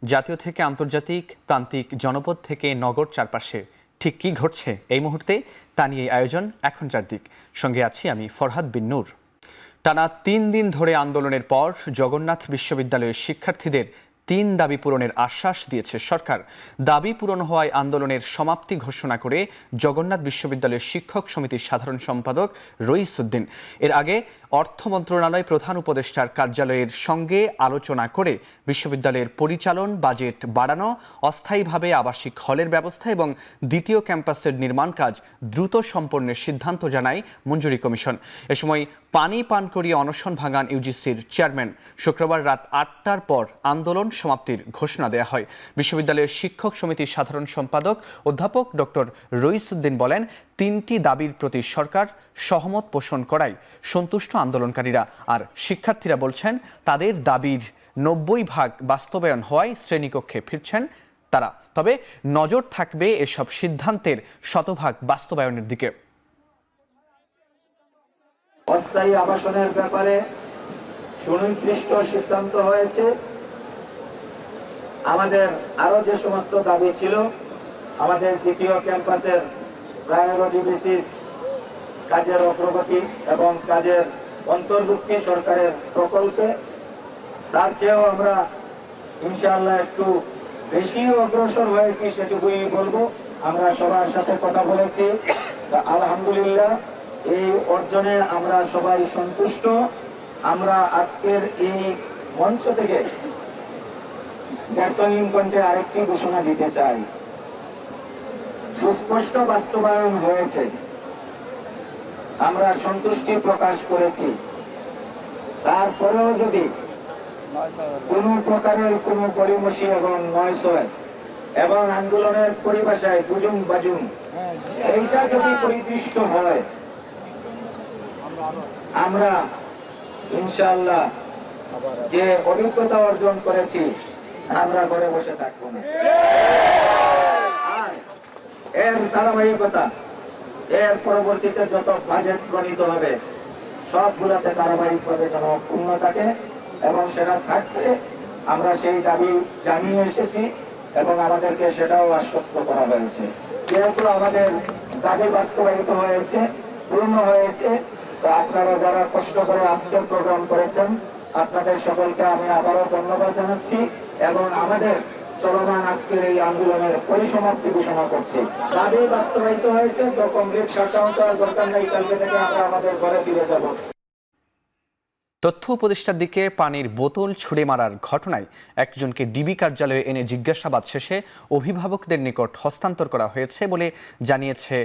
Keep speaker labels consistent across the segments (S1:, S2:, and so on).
S1: জাতীয় থেকে আন্তর্জাতিক, প্রান্তিক, জনপদ থেকে নগর, চারপাশে ঠিক কী ঘটছে এই মুহূর্তে তা নিয়ে আয়োজন এখন চারদিক। সঙ্গে আছি আমি ফরহাদ বিন নূর। টানা ৩ দিন ধরে আন্দোলনের পর জগন্নাথ বিশ্ববিদ্যালয়ের শিক্ষার্থীদের ৩ দাবি পূরণের আশ্বাস দিয়েছে সরকার। দাবি পূরণ হওয়ায় আন্দোলনের সমাপ্তি ঘোষণা করে জগন্নাথ বিশ্ববিদ্যালয়ের শিক্ষক সমিতির সাধারণ সম্পাদক রইস উদ্দিন। এর আগে অর্থ মন্ত্রণালয় প্রধান উপদেষ্টার কার্যালয়ের সঙ্গে আলোচনা করে বিশ্ববিদ্যালয়ের পরিচালন, বাজেট বাড়ানো, অস্থায়ীভাবে আবাসিক হলের ব্যবস্থা এবং দ্বিতীয় ক্যাম্পাসের নির্মাণ কাজ দ্রুত সম্পন্নের সিদ্ধান্ত জানায় মঞ্জুরি কমিশন। এ সময় পানি পান করিয়ে অনশন ভাঙান ইউজিসির চেয়ারম্যান। শুক্রবার রাত ৮টার পর আন্দোলন সমাপ্তির ঘোষণা দেওয়া হয়। বিশ্ববিদ্যালয়ের শিক্ষক সমিতির সাধারণ সম্পাদক অধ্যাপক ডক্টর রইস উদ্দিন বলেন, ৩টি দাবির প্রতি সরকার সহমত পোষণ করায় সন্তুষ্ট আন্দোলনকারীরা। আর শিক্ষার্থীরা বলছেন, তাদের দাবির ৯০% বাস্তবায়ন হওয়ায় শ্রেণীকক্ষে ফিরছেন তারা। তবে নজর থাকবে এসব সিদ্ধান্তের শতভাগ বাস্তবায়নের দিকে।
S2: অস্থায়ী আবাসনের ব্যাপারে সুনির্দিষ্ট সিদ্ধান্ত হয়েছে। আমাদের আরো যে সমস্ত দাবি ছিল, আমাদের দ্বিতীয় ক্যাম্পাসের প্রায়োরিটি বেসিস কাজের অগ্রগতি এবং কাজের অন্তর্ভুক্তি সরকারের প্রকল্পে, তার চেয়েও আমরা ইনশাআল্লাহ একটু বেশি অগ্রসর হয়েছি, সেটুকুই বলবো। আমরা সবার সাথে কথা বলেছি, আলহামদুলিল্লাহ এই অর্জনে আমরা সবাই সন্তুষ্ট। আমরা আজকের এই মঞ্চ থেকে ব্যর্থহীন কণ্ঠে আরেকটি ঘোষণা দিতে চাই। সুস্পষ্ট বাস্তবায়ন হয়েছে, আমরা সন্তুষ্টি প্রকাশ করেছি। তারপরেও যদি কোনো প্রকারের কোনো গড়িমসি এবং নয়সয় এবং আন্দোলনের পরিভাষায় বুজুম বাজুম এইটা যদি পরিদৃষ্ট হয়, আমরা ইনশাআল্লাহ যে অভিজ্ঞতা অর্জন করেছি, আমরা ঘরে বসে থাকবো না। আর এর ধারাবাহিকতা, এর পরবর্তীতে যত বাজেট প্রণীত হবে সবগুলোতে ধারাবাহিকভাবে যেন পূর্ণ থাকে এবং সেটা থাকবে। আমরা সেই দাবি জানিয়ে এসেছি এবং আমাদেরকে সেটাও আশ্বস্ত করা হয়েছে। যেহেতু আমাদের দাবি বাস্তবায়িত হয়েছে, পূর্ণ হয়েছে, তো আপনারা যারা কষ্ট করে আজকের প্রোগ্রাম করেছেন, আপনাদের সকলকে আমি আবারও ধন্যবাদ জানাচ্ছি এবং আমাদের চলমান আজকের এই আন্দোলনের পরিসমাপ্তি ঘোষণা করছি। দাবি বাস্তবায়িত হয়েছে, তো কমপ্লিট শাটডাউন করার দরকার নেই। কালকে থেকে আমরা আমাদের ঘরে ফিরে যাব।
S1: তথ্য উপদেষ্টার দিকে পানির বোতল ছুঁড়ে মারার ঘটনায় একজনকে ডিবি কার্যালয়ে এনে জিজ্ঞাসাবাদ শেষে অভিভাবকদের নিকট হস্তান্তর করা হয়েছে বলে জানিয়েছে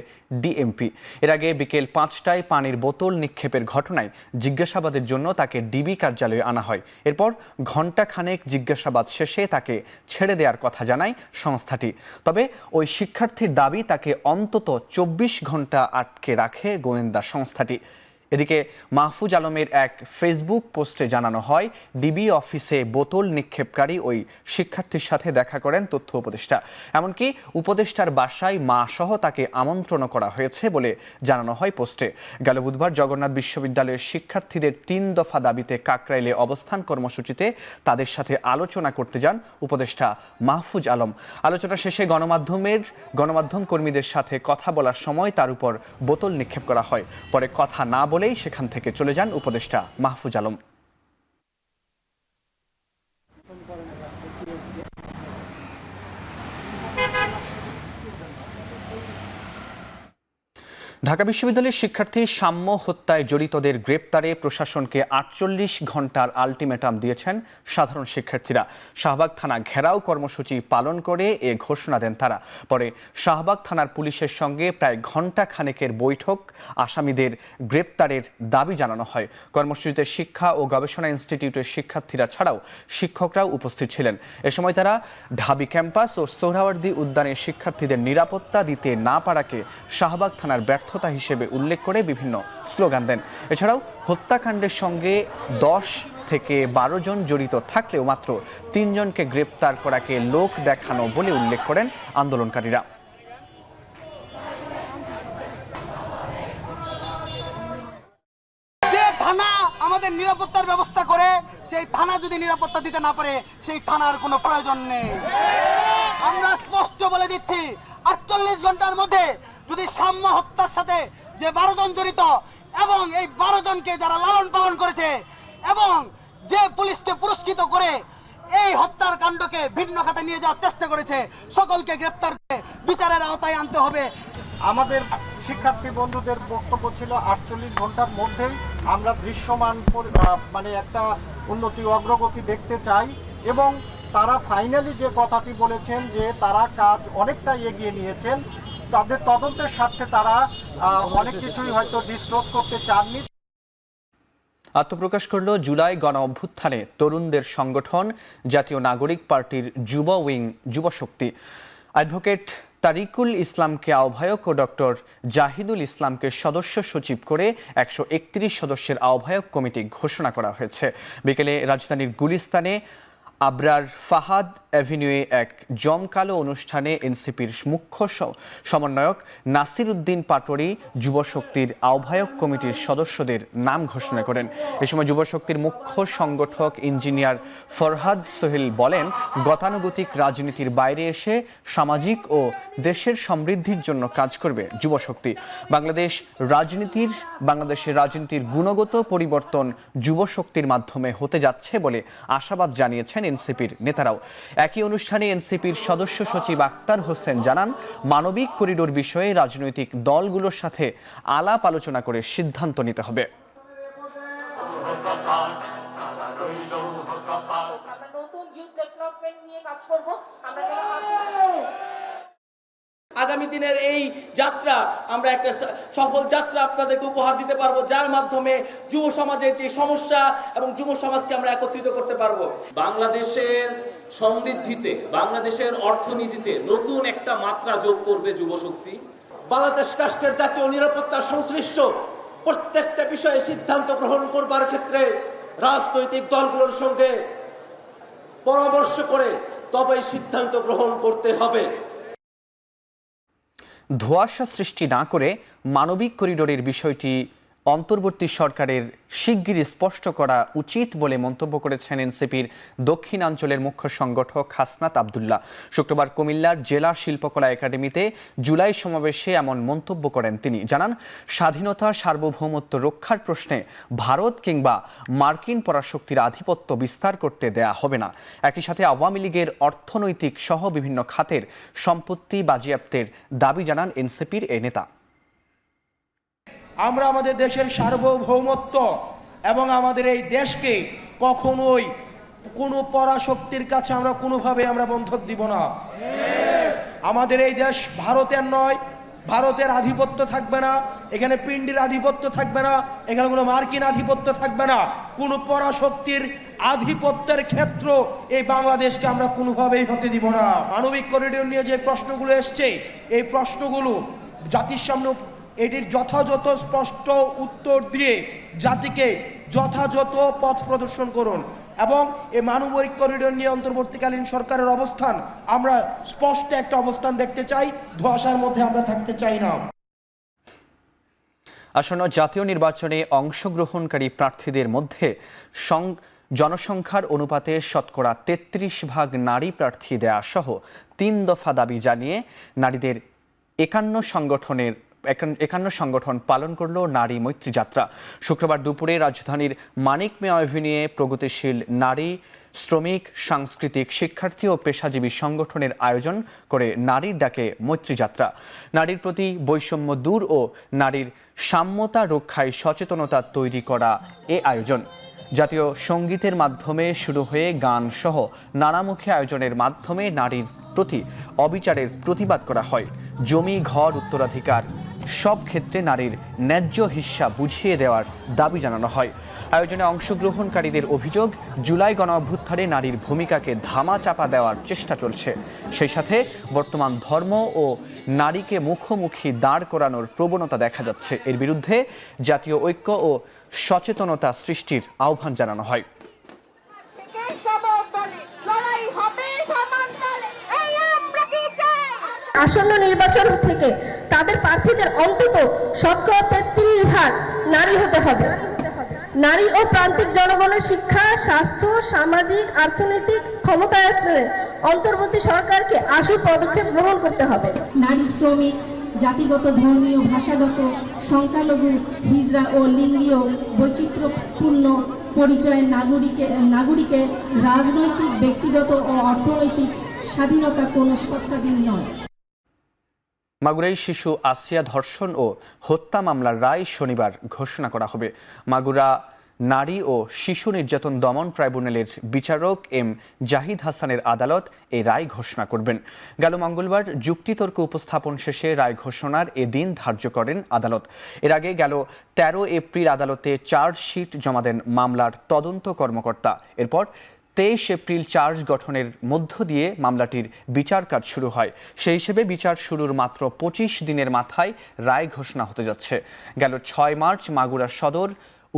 S1: ডিএমপি। এর আগে বিকেল ৫টায় পানির বোতল নিক্ষেপের ঘটনায় জিজ্ঞাসাবাদের জন্য তাকে ডিবি কার্যালয়ে আনা হয়। এরপর ঘণ্টাখানেক জিজ্ঞাসাবাদ শেষে তাকে ছেড়ে দেওয়ার কথা জানায় সংস্থাটি। তবে ওই শিক্ষার্থীর দাবি, তাকে অন্তত ২৪ ঘণ্টা আটকে রাখে গোয়েন্দা সংস্থাটি। এদিকে মাহফুজ আলমের এক ফেসবুক পোস্টে জানানো হয়, ডিবি অফিসে বোতল নিক্ষেপকারী ওই শিক্ষার্থীর সাথে দেখা করেন তথ্য উপদেষ্টা। এমনকি উপদেষ্টার বাসায় মা সহ তাকে আমন্ত্রণ করা হয়েছে বলে জানানো হয় পোস্টে। গেল বুধবার জগন্নাথ বিশ্ববিদ্যালয়ের শিক্ষার্থীদের ৩ দফা দাবিতে কাকরাইলে অবস্থান কর্মসূচিতে তাদের সাথে আলোচনা করতে যান উপদেষ্টা মাহফুজ আলম। আলোচনা শেষে গণমাধ্যম কর্মীদের সাথে কথা বলার সময় তার উপর বোতল নিক্ষেপ করা হয়। পরে কথা না বলেই সেখান থেকে চলে যান উপদেষ্টা মাহফুজ আলম। ঢাকা বিশ্ববিদ্যালয়ের শিক্ষার্থী সাম্য হত্যায় জড়িতদের গ্রেপ্তারে প্রশাসনকে ৪৮ ঘণ্টার আলটিমেটাম দিয়েছেন সাধারণ শিক্ষার্থীরা। শাহবাগ থানা ঘেরাও কর্মসূচি পালন করে এ ঘোষণা দেন তারা। পরে শাহবাগ থানার পুলিশের সঙ্গে প্রায় ঘণ্টা খানেকের বৈঠক, আসামিদের গ্রেপ্তারের দাবি জানানো হয়। কর্মসূচিতে শিক্ষা ও গবেষণা ইনস্টিটিউটের শিক্ষার্থীরা ছাড়াও শিক্ষকরাও উপস্থিত ছিলেন। এ সময় তারা ঢাবি ক্যাম্পাস ও সোহরাওয়ার্দী উদ্যানের শিক্ষার্থীদের নিরাপত্তা দিতে না পারাকে শাহবাগ থানার ব্যর্থতা হিসেবে উল্লেখ করে বিভিন্ন স্লোগান দেন। এছাড়াও হত্যাকাণ্ডের সঙ্গে ১০ থেকে ১২ জন জড়িত থাকলেও মাত্র ৩ জনকে গ্রেপ্তার করাকে লোক দেখানো বলে উল্লেখ করেন আন্দোলনকারীরা।
S3: যে থানা আমাদের নিরাপত্তার ব্যবস্থা করে, সেই থানা যদি নিরাপত্তা দিতে না পারে সেই থানার কোনো প্রয়োজন নেই। আমরা স্পষ্ট বলে দিচ্ছি 48 ঘন্টার মধ্যে যদি সাম্য হত্যার সাথে যে 12 জন জড়িত এবং এই 12 জনকে যারা লালন পালন করেছে এবং যে পুলিশকে পুরস্কৃত করে এই হত্যার কাণ্ডকে ভিন্ন খাতে নিয়ে যাওয়ার চেষ্টা করেছে সকলকে গ্রেপ্তার করে বিচারের আওতায় আনতে হবে।
S4: আমাদের শিক্ষার্থী বন্ধুদের বক্তব্য ছিল 48 ঘন্টার মধ্যেই আমরা দৃশ্যমান মানে একটা উন্নতি অগ্রগতি দেখতে চাই এবং তারা ফাইনালি যে কথাটি বলেছেন যে তারা কাজ অনেকটা এগিয়ে নিয়েছেন, তাদের তদন্তের স্বার্থে তারা অনেক কিছুই হয়তো ডিসক্লোজ করতে চাননি।
S1: আত্মপ্রকাশ করল জুলাই গণ অভ্যুত্থানে তরুণদের সংগঠন জাতীয় নাগরিক পার্টির যুব উইং যুবশক্তি। অ্যাডভোকেট তারিকুল ইসলামকে আহ্বায়ক ও ডক্টর জাহিদুল ইসলামকে সদস্য সচিব করে 131 সদস্যের আহ্বায়ক কমিটি ঘোষণা করা হয়েছে। বিকেলে রাজধানীর গুলিস্তানে আবরার ফাহাদ অ্যাভিনিউয়ে এক জমকালো অনুষ্ঠানে এনসিপির মুখ্য সমন্বয়ক নাসির উদ্দিন পাটোয়ারি যুবশক্তির আহ্বায়ক কমিটির সদস্যদের নাম ঘোষণা করেন। এ সময় যুবশক্তির মুখ্য সংগঠক ইঞ্জিনিয়ার ফরহাদ সোহেল বলেন, গতানুগতিক রাজনীতির বাইরে এসে সামাজিক ও দেশের সমৃদ্ধির জন্য কাজ করবে যুবশক্তি। বাংলাদেশের রাজনীতির গুণগত পরিবর্তন যুবশক্তির মাধ্যমে হতে যাচ্ছে বলে আশাবাদ জানিয়েছেন এনসিপির নেতারাও। একই অনুষ্ঠানে এনসিপির সদস্য সচিব আক্তার হোসেন জানান, মানবিক করিডোর বিষয়ে রাজনৈতিক দলগুলোর সাথে আলাপ আলোচনা করে সিদ্ধান্ত নিতে হবে।
S5: আগামী দিনের এই যাত্রা আমরা একটা সফল যাত্রা আপনাদেরকে উপহার দিতে পারবো, যার মাধ্যমে যুব সমাজের যে সমস্যা এবং যুব সমাজকে আমরা একত্রিত করতে পারবো।
S6: বাংলাদেশের সমৃদ্ধিতে, বাংলাদেশের অর্থনীতিতে নতুন একটা মাত্রা যোগ করবে যুবশক্তি।
S5: বাংলাদেশ রাষ্ট্রের জাতীয় নিরাপত্তা সংশ্লিষ্ট প্রত্যেকটা বিষয়ে সিদ্ধান্ত গ্রহণ করবার ক্ষেত্রে রাজনৈতিক দলগুলোর সঙ্গে পরামর্শ করে তবেই সিদ্ধান্ত গ্রহণ করতে হবে।
S1: ধোঁয়াশা সৃষ্টি না করে মানবিক করিডোরের বিষয়টি অন্তর্বর্তী সরকারের শিগগিরই স্পষ্ট করা উচিত বলে মন্তব্য করেছেন এনসিপির দক্ষিণাঞ্চলের মুখ্য সংগঠক হাসনাত আবদুল্লাহ। শুক্রবার কুমিল্লার জেলা শিল্পকলা একাডেমিতে জুলাই সমাবেশে এমন মন্তব্য করেন তিনি। জানান, স্বাধীনতা সার্বভৌমত্ব রক্ষার প্রশ্নে ভারত কিংবা মার্কিন পরাশক্তির আধিপত্য বিস্তার করতে দেয়া হবে না। একই সাথে আওয়ামী লীগের অর্থনৈতিক সহ বিভিন্ন খাতের সম্পত্তি বাজেয়াপ্তের দাবি জানান এনসিপির এ নেতা।
S7: আমরা আমাদের দেশের সার্বভৌমত্ব এবং আমাদের এই দেশকে কখনোই কোনো পরাশক্তির কাছে আমরা কোনোভাবে আমরা বন্ধক দিব না। আমাদের এই দেশ ভারতের নয়, ভারতের আধিপত্য থাকবে না, এখানে পিন্ডির আধিপত্য থাকবে না, এখানে কোনো মার্কিন আধিপত্য থাকবে না, কোনো পরাশক্তির আধিপত্যের ক্ষেত্র এই বাংলাদেশকে আমরা কোনোভাবেই হতে দিব না। মানবিক করিডোর নিয়ে যে প্রশ্নগুলো এসছে, এই প্রশ্নগুলো জাতির সামনে এটির যথাযথ স্পষ্ট উত্তর দিয়ে জাতিকে যথাযথ পথ প্রদর্শন করুন এবং এই মানবিক করিডোর নিয়ে অন্তর্বর্তীকালীন সরকারের অবস্থান আমরা স্পষ্ট একটা অবস্থান দেখতে চাই, ধোঁয়াশার মধ্যে আমরা থাকতে চাই না।
S1: আসন্ন জাতীয় নির্বাচনে অংশগ্রহণকারী প্রার্থীদের মধ্যে জনসংখ্যার অনুপাতে শতকরা 33% নারী প্রার্থী দেয়া সহ 3 দফা দাবি জানিয়ে নারীদের 51 সংগঠন পালন করল নারী মৈত্রী যাত্রা। শুক্রবার দুপুরে রাজধানীর মানিক মেয়া এভিনিউয়ে প্রগতিশীল নারী, শ্রমিক, সাংস্কৃতিক, শিক্ষার্থী ও পেশাজীবী সংগঠনের আয়োজন করে নারীর ডাকে মৈত্রী যাত্রা। নারীর প্রতি বৈষম্য দূর ও নারীর সাম্যতা রক্ষায় সচেতনতা তৈরি করা এ আয়োজন। জাতীয় সঙ্গীতের মাধ্যমে শুরু হয়ে গান সহ নানামুখী আয়োজনের মাধ্যমে নারীর প্রতি অবিচারের প্রতিবাদ করা হয়। জমি, ঘর, উত্তরাধিকার সব ক্ষেত্রে নারীর ন্যায্য হিস্সা বুঝিয়ে দেওয়ার দাবি জানানো হয়। আয়োজনে অংশগ্রহণকারীদের অভিযোগ, জুলাই গণঅভ্যুত্থানে নারীর ভূমিকাকে ধামাচাপা দেওয়ার চেষ্টা চলছে। সেই সাথে বর্তমান ধর্ম ও নারীকে মুখোমুখি দাঁড় করানোর প্রবণতা দেখা যাচ্ছে। এর বিরুদ্ধে জাতীয় ঐক্য ও সচেতনতা সৃষ্টির আহ্বান জানানো হয়।
S8: আসন্ন নির্বাচন থেকে তাদের প্রার্থীদের অন্তত 33% নারী হতে হবে। নারী ও প্রান্তিক জনগণের শিক্ষা, স্বাস্থ্য, সামাজিক, অর্থনৈতিক ক্ষমতায়নের অন্তর্বর্তী সরকারকে আশু পদক্ষেপ গ্রহণ করতে হবে।
S9: নারী, শ্রমিক, জাতিগত, ধর্মীয়, ভাষাগত, সংখ্যালঘু, হিজড়া ও লিঙ্গীয় বৈচিত্র্যপূর্ণ পরিচয়ের নাগরিকের রাজনৈতিক, ব্যক্তিগত ও অর্থনৈতিক স্বাধীনতা কোনো শর্তাধীন নয়।
S1: মাগুরায় শিশু আসিয়া ধর্ষণ ও হত্যা মামলার রায় শনিবার ঘোষণা করা হবে। মাগুরা নারী ও শিশু নির্যাতন দমন ট্রাইব্যুনালের বিচারক এম জাহিদ হাসানের আদালত এই রায় ঘোষণা করবেন। গেল মঙ্গলবার যুক্তিতর্ক উপস্থাপন শেষে রায় ঘোষণার এদিন ধার্য করেন আদালত। এর আগে গেল 13 এপ্রিল আদালতে চার্জশিট জমা দেন মামলার তদন্ত কর্মকর্তা। এরপর 23 এপ্রিল চার্জ গঠনের মধ্য দিয়ে মামলাটির বিচার কাজ শুরু হয়। সেই হিসেবে বিচার শুরুর মাত্র 25 দিনের মাথায় রায় ঘোষণা হতে যাচ্ছে। গেল 6 মার্চ মাগুরা সদর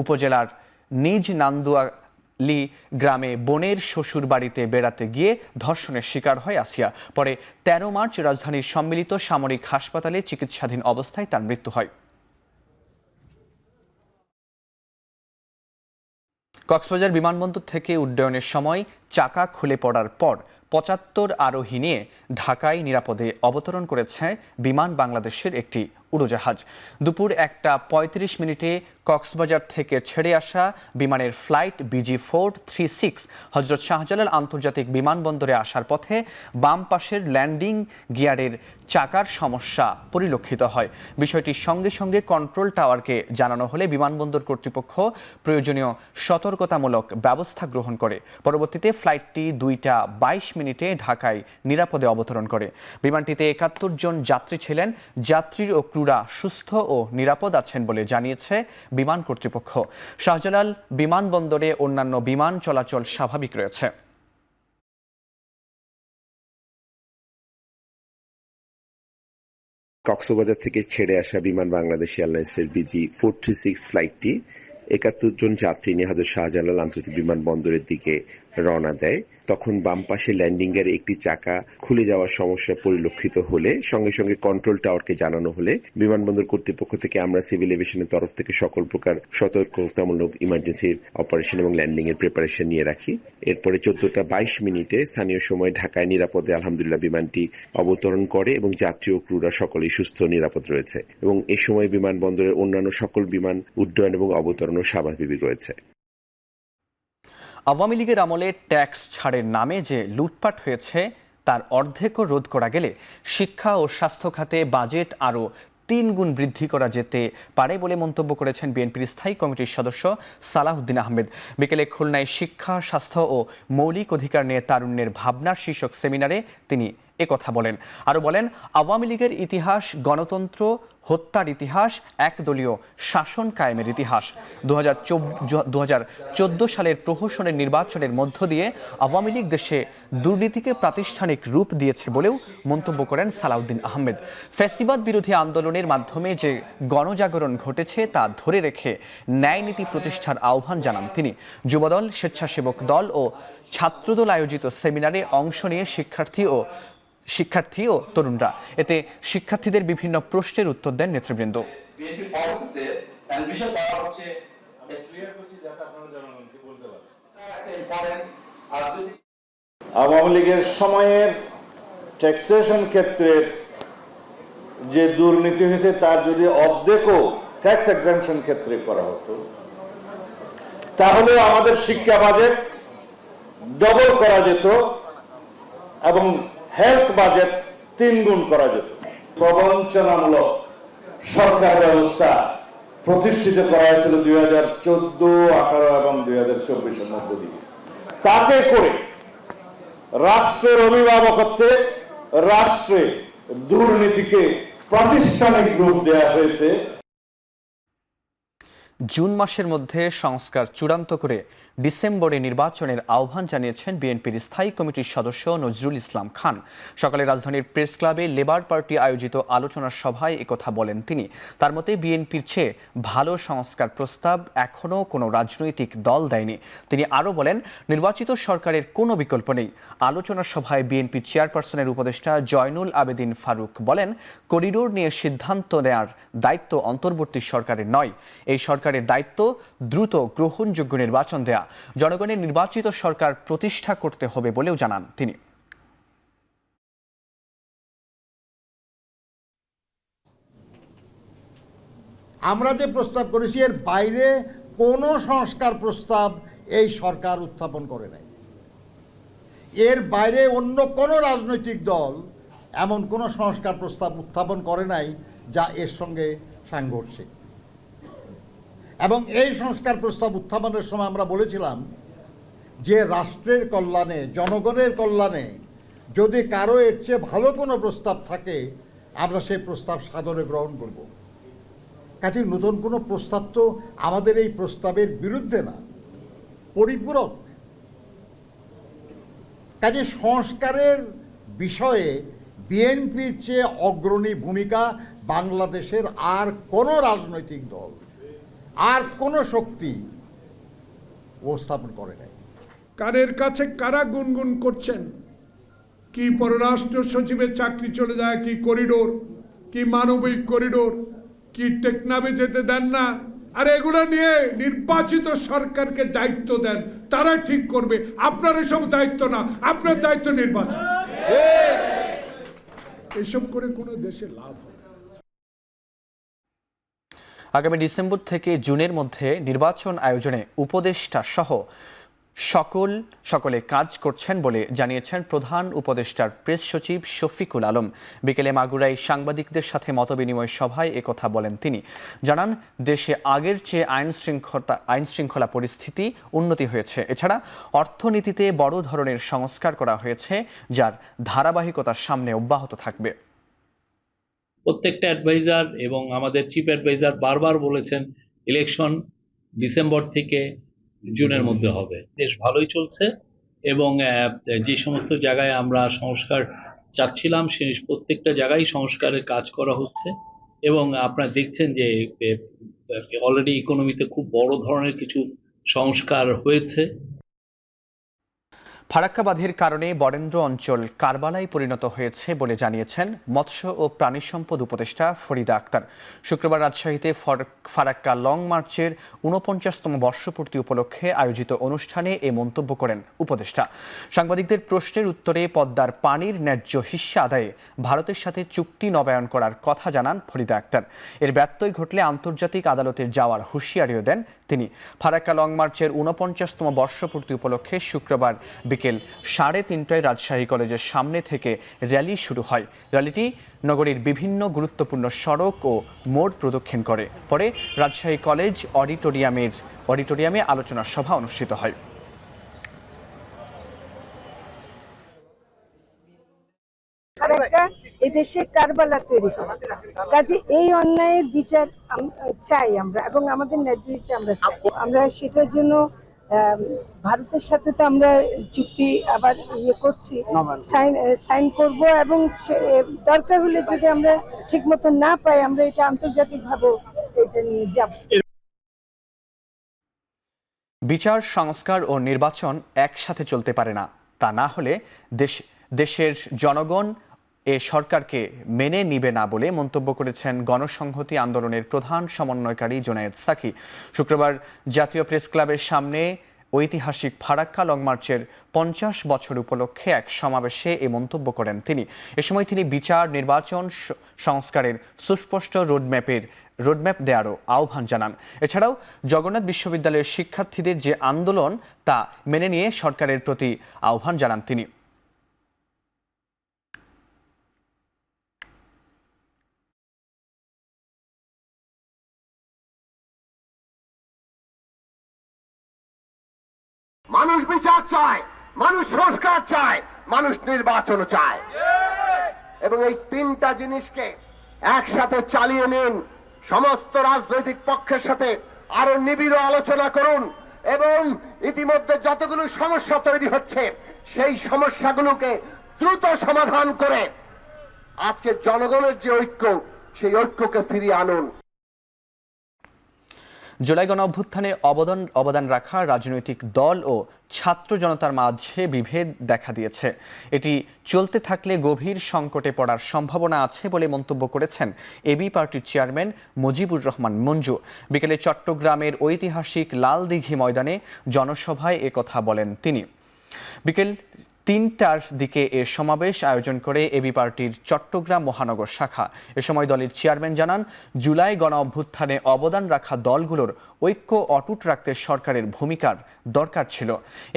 S1: উপজেলার নিজ নান্দুয়ালি গ্রামে বোনের শ্বশুর বাড়িতে বেড়াতে গিয়ে ধর্ষণের শিকার হয় আসিয়া। পরে 13 মার্চ রাজধানীর সম্মিলিত সামরিক হাসপাতালে চিকিৎসাধীন অবস্থায় তার মৃত্যু হয়। কক্সবাজার বিমানবন্দর থেকে উড্ডয়নের সময় চাকা খুলে পড়ার পর 75 আরোহী নিয়ে ঢাকায় নিরাপদে অবতরণ করেছে বিমান বাংলাদেশের একটি উড়োজাহাজ। দুপুর 1:35 মিনিটে কক্সবাজার থেকে ছেড়ে আসা বিমানের ফ্লাইট BG436 হজরত শাহজালাল আন্তর্জাতিক বিমানবন্দরে আসার পথে বাম পাশের ল্যান্ডিং গিয়ারের চাকার সমস্যা পরিলক্ষিত হয়। বিষয়টির সঙ্গে সঙ্গে কন্ট্রোল টাওয়ারকে জানানো হলে বিমানবন্দর কর্তৃপক্ষ প্রয়োজনীয় সতর্কতামূলক ব্যবস্থা গ্রহণ করে। পরবর্তীতে ফ্লাইটটি 2:22 মিনিটে ঢাকায় নিরাপদে অবতরণ করে। বিমানটিতে 71 জন যাত্রী ছিলেন। যাত্রী ও ক্রুরা সুস্থ ও নিরাপদ আছেন বলে জানিয়েছে বিমান কর্তৃপক্ষ। শাহজালাল বিমানবন্দরে অন্যান্য বিমান চলাচল স্বাভাবিক রয়েছে।
S10: কক্সবাজার থেকে ছেড়ে আসা বিমান বাংলাদেশ এয়ারলাইন্সের BG436 ফ্লাইটটি 71 জন যাত্রী নিয়ে হযরত শাহজালাল আন্তর্জাতিক বিমানবন্দরের দিকে রওনা দেয়। তখন বাম পাশে ল্যান্ডিং এর একটি চাকা খুলে যাওয়ার সমস্যা পরিলক্ষিত হলে সঙ্গে সঙ্গে কন্ট্রোল টাওয়ারকে জানানো হলে বিমানবন্দর কর্তৃপক্ষ থেকে আমরা সিভিল এভিয়েশনের তরফ থেকে সকল প্রকার সতর্কতামূলক ইমার্জেন্সি অপারেশন এবং ল্যান্ডিং এর প্রিপারেশন নিয়ে রাখি। এরপরে 14:22 মিনিটে স্থানীয় সময় ঢাকায় নিরাপদে আলহামদুলিল্লাহ বিমানটি অবতরণ করে এবং যাত্রী ও ক্রুরা সকলেই সুস্থ নিরাপদ রয়েছে এবং এই সময় বিমানবন্দরের অন্যান্য সকল বিমান উড্ডয়ন এবং অবতরণও স্বাভাবিক রয়েছে।
S1: আওয়ামী লীগের আমলে ট্যাক্স ছাড়ের নামে যে লুটপাট হয়েছে তার অর্ধেকও রোধ করা গেলে শিক্ষা ও স্বাস্থ্য খাতে বাজেট আরও 3 গুণ বৃদ্ধি করা যেতে পারে বলে মন্তব্য করেছেন বিএনপির স্থায়ী কমিটির সদস্য সালাউদ্দিন আহমেদ। বিকেলে খুলনায় শিক্ষা, স্বাস্থ্য ও মৌলিক অধিকার নিয়ে তারুণ্যের ভাবনা শীর্ষক সেমিনারে তিনি একথা বলেন। আরও বলেন, আওয়ামী লীগের ইতিহাস গণতন্ত্র হত্যার ইতিহাস, একদলীয় শাসন কায়েমের ইতিহাস। 2014 সালের প্রহসনের নির্বাচনের মধ্য দিয়ে আওয়ামী লীগ দেশে দুর্নীতিকে প্রাতিষ্ঠানিক রূপ দিয়েছে বলেও মন্তব্য করেন সালাউদ্দিন আহমেদ। ফ্যাসিবাদ বিরোধী আন্দোলনের মাধ্যমে যে গণজাগরণ ঘটেছে তা ধরে রেখে ন্যায় নীতি প্রতিষ্ঠার আহ্বান জানান তিনি। যুবদল, স্বেচ্ছাসেবক দল ও ছাত্রদল আয়োজিত সেমিনারে অংশ নিয়ে শিক্ষার্থী ও তরুণরা। এতে শিক্ষার্থীদের বিভিন্ন প্রশ্নের উত্তর দেন নেতৃবৃন্দ।
S11: আওয়ামী লীগের সময়ের ট্যাক্সেশন ক্ষেত্রের যে দুর্নীতি হয়েছে তার যদি অর্ধেকও ট্যাক্স এক্সাম্পশন ক্ষেত্রে করা হতো তাহলে আমাদের শিক্ষা বাজেট ডবল করা যেত এবং হেলথ বাজেট 3 গুণ করা যেত। প্রবঞ্চনামূলক সরকার ব্যবস্থা প্রতিষ্ঠিত করা হয়েছিল 2014, 18 এবং 2024-এর মধ্য দিয়ে। তাতে করে রাষ্ট্রের অভিভাবকত্বে রাষ্ট্রে দুর্নীতিকে প্রাতিষ্ঠানিক রূপ দেওয়া হয়েছে।
S1: জুন মাসের মধ্যে সংস্কার চূড়ান্ত করে ডিসেম্বরে নির্বাচনের আহ্বান জানিয়েছেন বিএনপির স্থায়ী কমিটির সদস্য নজরুল ইসলাম খান। সকালে রাজধানীর প্রেস ক্লাবে লেবার পার্টি আয়োজিত আলোচনা সভায় একথা বলেন তিনি। তার মতে বিএনপির চেয়ে ভালো সংস্কার প্রস্তাব এখনও কোনো রাজনৈতিক দল দেয়নি। তিনি আরও বলেন, নির্বাচিত সরকারের কোনো বিকল্প নেই। আলোচনা সভায় বিএনপি চেয়ারপারসনের উপদেষ্টা জয়নুল আবেদিন ফারুক বলেন, করিডোর নিয়ে সিদ্ধান্ত নেয়ার দায়িত্ব অন্তর্বর্তী সরকারের নয়। এই সরকারের দায়িত্ব দ্রুত গ্রহণযোগ্য নির্বাচন দেয়া, জনগণের নির্বাচিত সরকার প্রতিষ্ঠা করতে হবে বলেও জানান তিনি।
S4: আমরা যে প্রস্তাব করেছি এর বাইরে কোনো সংস্কার প্রস্তাব এই সরকার উত্থাপন করে নাই। এর বাইরে অন্য কোনো রাজনৈতিক দল এমন কোনো সংস্কার প্রস্তাব উত্থাপন করে নাই যা এর সঙ্গে সাংঘর্ষিক। এবং এই সংস্কার প্রস্তাব উত্থাপনের সময় আমরা বলেছিলাম যে রাষ্ট্রের কল্যাণে, জনগণের কল্যাণে যদি কারো এর চেয়ে ভালো কোনো প্রস্তাব থাকে আমরা সেই প্রস্তাব সাদরে গ্রহণ করব। কাজে নতুন কোনো প্রস্তাব তো আমাদের এই প্রস্তাবের বিরুদ্ধে না, পরিপূরক। কাজে সংস্কারের বিষয়ে বিএনপির চেয়ে অগ্রণী ভূমিকা বাংলাদেশের আর কোনো রাজনৈতিক দল, আর কোনো শক্তি উপস্থাপন করে নাই।
S12: কারের কাছে কারা গুনগুন করছেন, কি পররাষ্ট্র সচিবের চাকরি চলে যায়, কি করিডোর, কি মানবিক করিডোর, কি টেকনাফে যেতে দেন না। আর এগুলো নিয়ে নির্বাচিত সরকারকে দায়িত্ব দেন, তারা ঠিক করবে। আপনার এসব দায়িত্ব না, আপনার দায়িত্ব নির্বাচন। এসব করে কোনো দেশে লাভ হবে।
S1: আগামী ডিসেম্বর থেকে জুনের মধ্যে নির্বাচন আয়োজনে উপদেষ্টা সহ সকলে কাজ করছেন বলে জানিয়েছেন প্রধান উপদেষ্টার প্রেস সচিব শফিকুল আলম। বিকেলে মাগুরায় সাংবাদিকদের সাথে মতবিনিময় সভায় একথা বলেন তিনি। জানান, দেশে আগের চেয়ে আইন শৃঙ্খলা পরিস্থিতি উন্নতি হয়েছে। এছাড়া অর্থনীতিতে বড় ধরনের সংস্কার করা হয়েছে, যার ধারাবাহিকতা সামনে অব্যাহত থাকবে।
S13: প্রত্যেকটা অ্যাডভাইজার এবং আমাদের চিফ অ্যাডভাইজার বারবার বলেছেন ইলেকশন ডিসেম্বর থেকে জুনের মধ্যে হবে। দেশ ভালোই চলছে এবং যে সমস্ত জায়গায় আমরা সংস্কার চাচ্ছিলাম সেই প্রত্যেকটা জায়গায় সংস্কারের কাজ করা হচ্ছে এবং আপনারা দেখছেন যে অলরেডি ইকোনমিতে খুব বড় ধরনের কিছু সংস্কার হয়েছে।
S1: ফারাক্কা বাঁধের কারণে বরেন্দ্র অঞ্চল কারবালায় পরিণত হয়েছে বলে জানিয়েছেন মৎস্য ও প্রাণী সম্পদ উপদেষ্টা ফরিদা আক্তার। শুক্রবার রাজশাহীতে ফারাক্কা লং মার্চের ৪৯তম বর্ষপূর্তি উপলক্ষে আয়োজিত অনুষ্ঠানে এ মন্তব্য করেন উপদেষ্টা। সাংবাদিকদের প্রশ্নের উত্তরে পদ্মার পানির ন্যায্য হিস্সা আদায়ে ভারতের সাথে চুক্তি নবায়ন করার কথা জানান ফরিদা আক্তার। এর ব্যত্যয় ঘটলে আন্তর্জাতিক আদালতে যাওয়ার হুঁশিয়ারিও দেন তিনি। ফারাক্কা লং মার্চের ৪৯তম বর্ষপূর্তি উপলক্ষে শুক্রবার বিকেল ৩:৩০টায় রাজশাহী কলেজের সামনে থেকে র্যালি শুরু হয়। র্যালিটি নগরীর বিভিন্ন গুরুত্বপূর্ণ সড়ক ও মোড় প্রদক্ষিণ করে। পরে রাজশাহী কলেজ অডিটোরিয়ামে আলোচনা সভা অনুষ্ঠিত হয়।
S8: এদেশে কারবালা তৈরি হয়, কাজে এই অন্যায়ের বিচার চাই আমরা এবং আমাদের ন্যায্য হিসেবে আমরা সেটার জন্য ভারতের সাথে তো আমরা চুক্তি আবার করছি, সাইন করব এবং দরকার হলে যদি আমরা ঠিক মতো না পাই আমরা এটা আন্তর্জাতিকভাবে এটা নিয়ে যাব।
S1: বিচার, সংস্কার ও নির্বাচন একসাথে চলতে পারে না। তা না হলে দেশের জনগণ এ সরকারকে মেনে নিবে না বলে মন্তব্য করেছেন গণসংহতি আন্দোলনের প্রধান সমন্বয়কারী জোনায়েদ সাকি। শুক্রবার জাতীয় প্রেস ক্লাবের সামনে ঐতিহাসিক ফারাক্কা লং মার্চের ৫০ বছর উপলক্ষে এক সমাবেশে এ মন্তব্য করেন তিনি। এ সময় তিনি বিচার, নির্বাচন, সংস্কারের সুস্পষ্ট রোডম্যাপ দেওয়ারও আহ্বান জানান। এছাড়াও জগন্নাথ বিশ্ববিদ্যালয়ের শিক্ষার্থীদের যে আন্দোলন তা মেনে নিয়ে সরকারের প্রতি আহ্বান জানান তিনি।
S3: মানুষ বিচার চায়, মানুষ সংস্কার চায়, মানুষ নির্বাচন চায় এবং এই তিনটা জিনিসকে একসাথে চালিয়ে নিন। সমস্ত রাজনৈতিক পক্ষের সাথে আরো নিবিড় আলোচনা করুন এবং ইতিমধ্যে যতগুলো সমস্যা তৈরি হচ্ছে সেই সমস্যাগুলোকে দ্রুত সমাধান করে আজকে জনগণের যে ঐক্য সেই ঐক্যকে ফিরিয়ে আনুন।
S1: জুলাই গণ অভ্যুত্থানে অবদান রাখা রাজনৈতিক দল ও ছাত্র জনতার মাঝে বিভেদ দেখা দিয়েছে। এটি চলতে থাকলে গভীর সংকটে পড়ার সম্ভাবনা আছে বলে মন্তব্য করেছেন এবি পার্টির চেয়ারম্যান মুজিবুর রহমান মঞ্জু। বিকেলে চট্টগ্রামের ঐতিহাসিক লালদিঘি ময়দানে জনসভায় একথা বলেন তিনি। বিকেল ৩টার দিকে এ সমাবেশ আয়োজন করে এবি পার্টির চট্টগ্রাম মহানগর শাখা। এ সময় দলের চেয়ারম্যান জানান, জুলাই গণ অভ্যুত্থানে অবদান রাখা দলগুলোর ঐক্য অটুট রাখতে সরকারের ভূমিকার দরকার ছিল।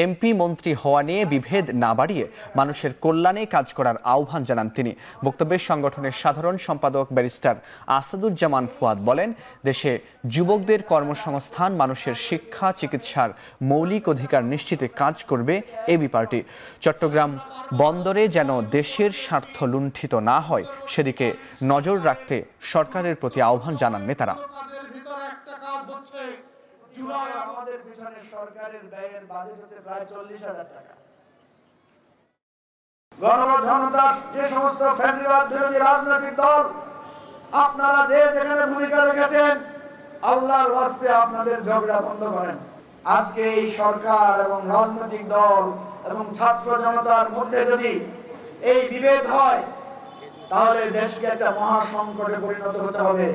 S1: এমপি মন্ত্রী হওয়া নিয়ে বিভেদ না বাড়িয়ে মানুষের কল্যাণে কাজ করার আহ্বান জানান তিনি। বক্তব্যে সংগঠনের সাধারণ সম্পাদক ব্যারিস্টার আসাদুজ্জামান ফুয়াদ বলেন, দেশে যুবকদের কর্মসংস্থান, মানুষের শিক্ষা, চিকিৎসার মৌলিক অধিকার নিশ্চিতে কাজ করবে এবি পার্টি। চট্টগ্রাম বন্দরে যেন দেশের স্বার্থ লুণ্ঠিত না হয় সেদিকে নজর রাখতে সরকারের প্রতি আহ্বান জানান নেতারা।
S2: জুলাই আমাদের পিছনে সরকারের ব্যয়ের বাজেট হচ্ছে প্রায় 40,000 টাকা। গণজনতার যে সমস্ত ফ্যাসিবাদ বিরোধী রাজনৈতিক দল আপনারা যে যেখানে ভূমিকা রেখেছেন, আল্লাহর ওয়াস্তে আপনাদের ঝগড়া বন্ধ করেন। আজকে এই সরকার এবং রাজনৈতিক দল এবং ছাত্র জনতার মধ্যে যদি এই বিভেদ হয় তাহলে দেশকে একটা মহা সংকটে পরিণত হতে হবে।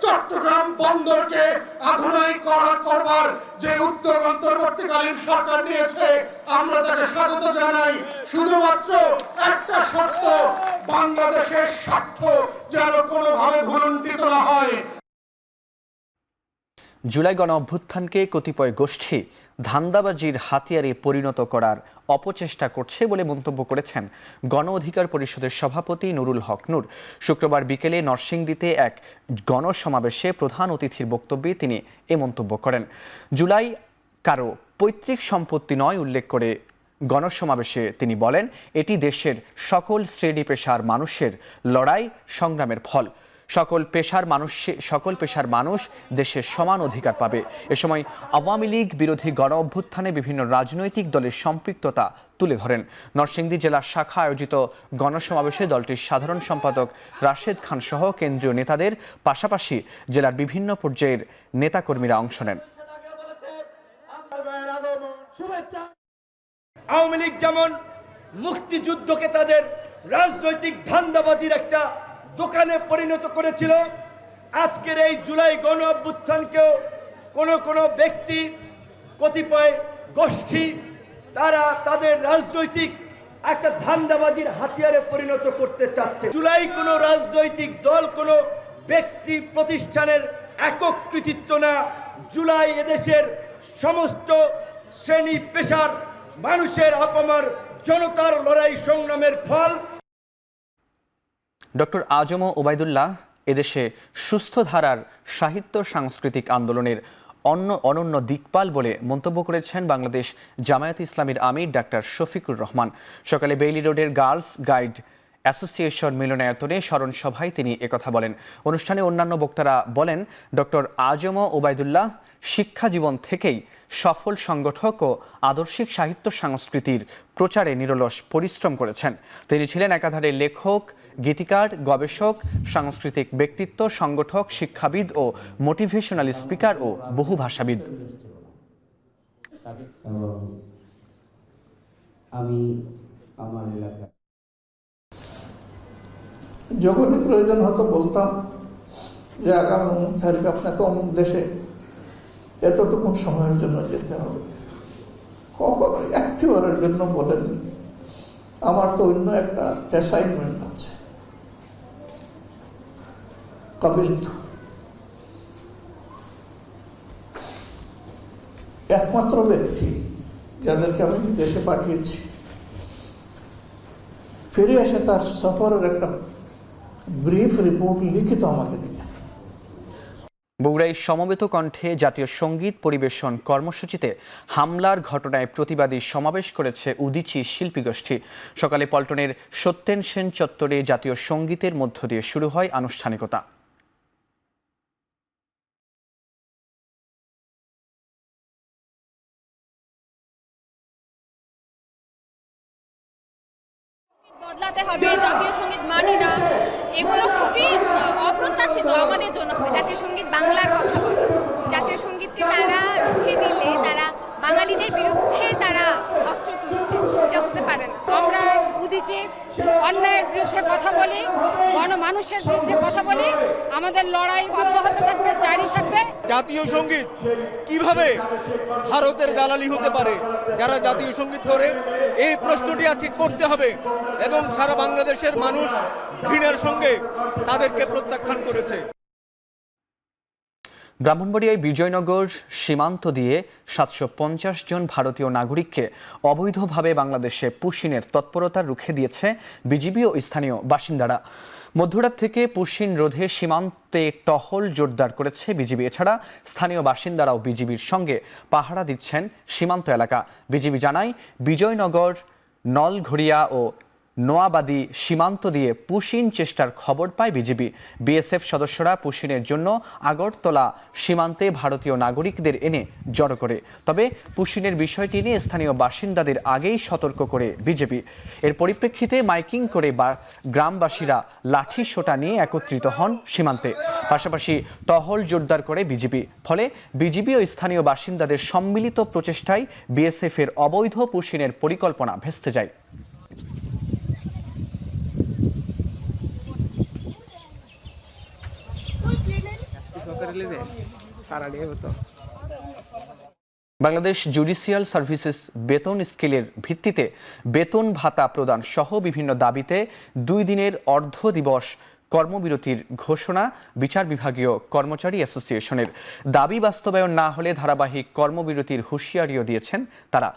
S11: চট্টগ্রাম বন্দরকে আধুনিকীকরণ করবার যে উদ্যোগ অন্তর্বর্তীকালীন সরকার নিয়েছে, আমরা তাকে স্বাগত জানাই। শুধুমাত্র একটা শর্ত, বাংলাদেশের স্বার্থ যেন কোনোভাবে ভুলুণ্ঠিত না হয়।
S1: জুলাই গণ অভ্যুত্থানকে কতিপয় গোষ্ঠী ধান্দাবাজির হাতিয়ারে পরিণত করার অপচেষ্টা করছে বলে মন্তব্য করেছেন গণ অধিকার পরিষদের সভাপতি নুরুল হক নূর। শুক্রবার বিকেলে নরসিংদীতে এক গণসমাবেশে প্রধান অতিথির বক্তব্যে তিনি এ মন্তব্য করেন। জুলাই কারো পৈতৃক সম্পত্তি নয় উল্লেখ করে গণসমাবেশে তিনি বলেন, এটি দেশের সকল শ্রেণী পেশার মানুষের লড়াই সংগ্রামের ফল। সকল পেশার মানুষ দেশের সমান অধিকার পাবে। এ সময় আওয়ামী লীগ বিরোধী গণ অভ্যুত্থানে বিভিন্ন রাজনৈতিক দলের সম্পৃক্ততা তুলে ধরেন। নরসিংদী জেলা শাখা আয়োজিত গণসমাবেশে দলটির সাধারণ সম্পাদক রাশেদ খান সহ কেন্দ্রীয় নেতাদের পাশাপাশি জেলার বিভিন্ন পর্যায়ের নেতাকর্মীরা অংশ নেন।
S7: আওয়ামী লীগ যেমন মুক্তিযুদ্ধকে তাদের রাজনৈতিক ধান্দাবাজির একটা দোকানে পরিণত করেছিল, আজকের এই জুলাই গণ অভ্যুত্থানকেও কোনো ব্যক্তি, কতিপয় গোষ্ঠী তারা তাদের রাজনৈতিক একটা ধান্দাবাজির হাতিয়ারে পরিণত করতে চাচ্ছে। জুলাই কোনো রাজনৈতিক দল, কোনো ব্যক্তি প্রতিষ্ঠানের একক কৃতিত্ব না। জুলাই এদেশের সমস্ত শ্রেণী পেশার মানুষের আপামর জনতার লড়াই সংগ্রামের ফল।
S1: ডক্টর আজম ওবায়দুল্লাহ এদেশে সুস্থ ধারার সাহিত্য সাংস্কৃতিক আন্দোলনের অনন্য দিকপাল বলে মন্তব্য করেছেন বাংলাদেশ জামায়াতে ইসলামীর আমির ডাক্তার শফিকুর রহমান। সকালে বেইলি রোডের গার্লস গাইড অ্যাসোসিয়েশন মিলনায়তনে স্মরণ সভায় তিনি একথা বলেন। অনুষ্ঠানে অন্যান্য বক্তারা বলেন, ডক্টর আজম ওবায়দুল্লাহ শিক্ষা জীবন থেকেই সফল সংগঠক ও আদর্শিক সাহিত্য সংস্কৃতির প্রচারে নিরলস পরিশ্রম করেছেন। তিনি ছিলেন একাধারে লেখক, গীতিকার, গবেষক, সাংস্কৃতিক ব্যক্তিত্ব, সংগঠক, শিক্ষাবিদ ও মোটিভেশনাল স্পিকার ও বহুভাষাবিদ।
S2: আমি আমার এলাকায়
S11: যখনই প্রয়োজন হতো বলতাম যে আগামী অমুক তারিখে আপনাকে অমুক দেশে এতটুকুন সময়ের জন্য যেতে হবে। কখনো একটিবারের জন্য বলেননি আমার তো অন্য একটা অ্যাসাইনমেন্ট আছে। একমাত্র ব্যক্তি যাদেরকে আমি দেশে পাঠিয়েছি, ফিরে এসে তার সফরের একটা ব্রিফ রিপোর্ট লিখিত আমাকে দিতে।
S1: বগুড়ায় সমবেত কণ্ঠে জাতীয় সঙ্গীত পরিবেশন কর্মসূচিতে হামলার ঘটনায় প্রতিবাদী সমাবেশ করেছে উদীচী শিল্পী গোষ্ঠী। সকালে পল্টনের সত্যেন সেন চত্বরে জাতীয় সঙ্গীতের মধ্য দিয়ে শুরু হয় আনুষ্ঠানিকতা।
S9: হবে, জাতীয় সঙ্গীত মানি না, এগুলো খুবই অপ্রত্যাশিত আমাদের জন্য।
S14: জাতীয় সঙ্গীত বাংলার কথা বলে, জাতীয় সঙ্গীতকে তারা রুখে দিলে তারা বাঙালিদের বিরুদ্ধে তারা অস্ত্র তুলছে, এটা হতে পারে না।
S9: আমরা উদিচি অন্যায়ের বিরুদ্ধে কথা বলি, গণমানুষের বিরুদ্ধে কথা বলি, আমাদের লড়াই অব্যাহত থাকবে, জারি থাকবে।
S15: জাতীয় সঙ্গীত কিভাবে ভারতের দালালি হতে পারে যারা জাতীয় সঙ্গীত করে, এই প্রশ্নটি আজকে করতে হবে এবং সারা বাংলাদেশের মানুষ ঘৃণার সঙ্গে তাদেরকে প্রত্যাখ্যান করেছে।
S1: ব্রাহ্মণবাড়িয়ায় বিজয়নগর সীমান্ত দিয়ে 750 জন ভারতীয় নাগরিককে অবৈধভাবে বাংলাদেশে পুশিনের তৎপরতা রুখে দিয়েছে বিজিবি ও স্থানীয় বাসিন্দারা। মধ্যরাত থেকে পুশিন রোধে সীমান্তে টহল জোরদার করেছে বিজিবি। এছাড়া স্থানীয় বাসিন্দারাও বিজিবির সঙ্গে পাহারা দিচ্ছেন সীমান্ত এলাকা। বিজিবি জানায়, বিজয়নগর, নলঘড়িয়া ও নোয়াবাদী সীমান্ত দিয়ে পুশিন চেষ্টার খবর পায় বিজিবি। বিএসএফ সদস্যরা পুশিনের জন্য আগরতলা সীমান্তে ভারতীয় নাগরিকদের এনে জড়ো করে। তবে পুশিনের বিষয়টি নিয়ে স্থানীয় বাসিন্দাদের আগেই সতর্ক করে বিজেপি। এর পরিপ্রেক্ষিতে মাইকিং করে গ্রামবাসীরা লাঠি সোটা নিয়ে একত্রিত হন সীমান্তে। পাশাপাশি টহল জোরদার করে বিজিবি। ফলে বিজিবি ও স্থানীয় বাসিন্দাদের সম্মিলিত প্রচেষ্টায় বিএসএফের অবৈধ পুশিনের পরিকল্পনা ভেস্তে যায়। বাংলাদেশ জুডিশিয়াল সার্ভিসেস বেতন স্কেলের ভিত্তিতে বেতন ভাতা প্রদান সহ বিভিন্ন দাবিতে 2 দিনের অর্ধ দিবস কর্মবিরতির ঘোষণা বিচার বিভাগীয় কর্মচারী অ্যাসোসিয়েশনের। দাবি বাস্তবায়ন না হলে ধারাবাহিক কর্মবিরতির হুঁশিয়ারিও দিয়েছেন তারা।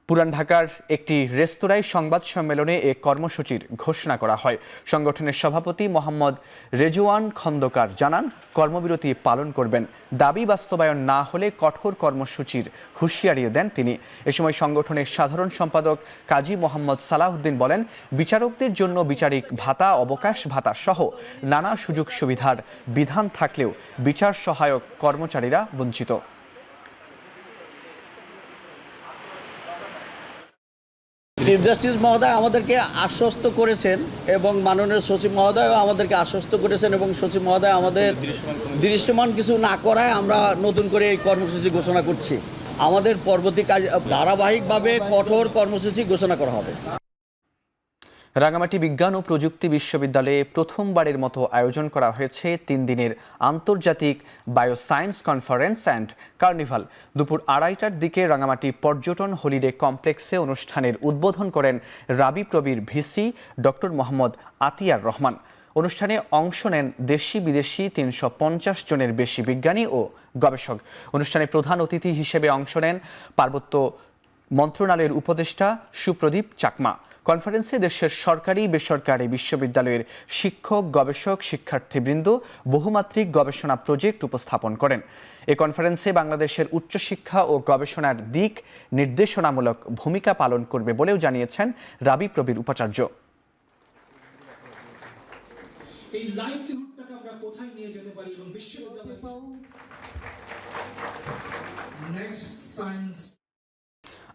S1: পুরান ঢাকার একটি রেস্তোরাঁয় সংবাদ সম্মেলনে এ কর্মসূচির ঘোষণা করা হয়। সংগঠনের সভাপতি মোহাম্মদ রেজওয়ান খন্দকার জানান, কর্মবিরতি পালন করবেন। দাবি বাস্তবায়ন না হলে কঠোর কর্মসূচির হুঁশিয়ারিও দেন তিনি। এ সময় সংগঠনের সাধারণ সম্পাদক কাজী মোহাম্মদ সালাউদ্দিন বলেন, বিচারকদের জন্য বিচারিক ভাতা, অবকাশ ভাতা সহ নানা সুযোগ সুবিধার বিধান থাকলেও বিচার সহায়ক কর্মচারীরা বঞ্চিত।
S16: চিফ জাস্টিস মহোদয় আমাদেরকে আশ্বস্ত করেছেন এবং মাননীয় সচিব মহোদয়ও আমাদেরকে আশ্বস্ত করেছেন এবং সচিব মহোদয় আমাদের দৃশ্যমান কিছু না করায় আমরা নতুন করে এই কর্মসূচি ঘোষণা করছি। আমাদের পরবর্তী কাজ ধারাবাহিকভাবে কঠোর কর্মসূচি ঘোষণা করা হবে।
S1: রাঙামাটি বিজ্ঞান ও প্রযুক্তি বিশ্ববিদ্যালয়ে প্রথমবারের মতো আয়োজন করা হয়েছে 3 দিনের আন্তর্জাতিক বায়োসায়েন্স কনফারেন্স অ্যান্ড কার্নিভাল। দুপুর 2:30টার দিকে রাঙামাটি পর্যটন হলিডে কমপ্লেক্সে অনুষ্ঠানের উদ্বোধন করেন রাবিপ্রবির ভিসি ডক্টর মোহাম্মদ আতিয়ার রহমান। অনুষ্ঠানে অংশ নেন দেশি বিদেশি 350 জনের বেশি বিজ্ঞানী ও গবেষক। অনুষ্ঠানে প্রধান অতিথি হিসেবে অংশ নেন পার্বত্য মন্ত্রণালয়ের উপদেষ্টা সুপ্রদীপ চাকমা। কনফারেন্সে দেশের সরকারি বেসরকারি বিশ্ববিদ্যালয়ের শিক্ষক, গবেষক, শিক্ষার্থীবৃন্দ বহুমাত্রিক গবেষণা প্রজেক্ট উপস্থাপন করেন। এ কনফারেন্সে বাংলাদেশের উচ্চশিক্ষা ও গবেষণার দিক নির্দেশনামূলক ভূমিকা পালন করবে বলেও জানিয়েছেন রাবিপ্রবির উপাচার্য।
S11: এই লাইভলিহুডটাকে আমরা কোথায় নিয়ে যেতে পারি এবং বিশ্ববিদ্যালয় নেক্সট সায়েন্স।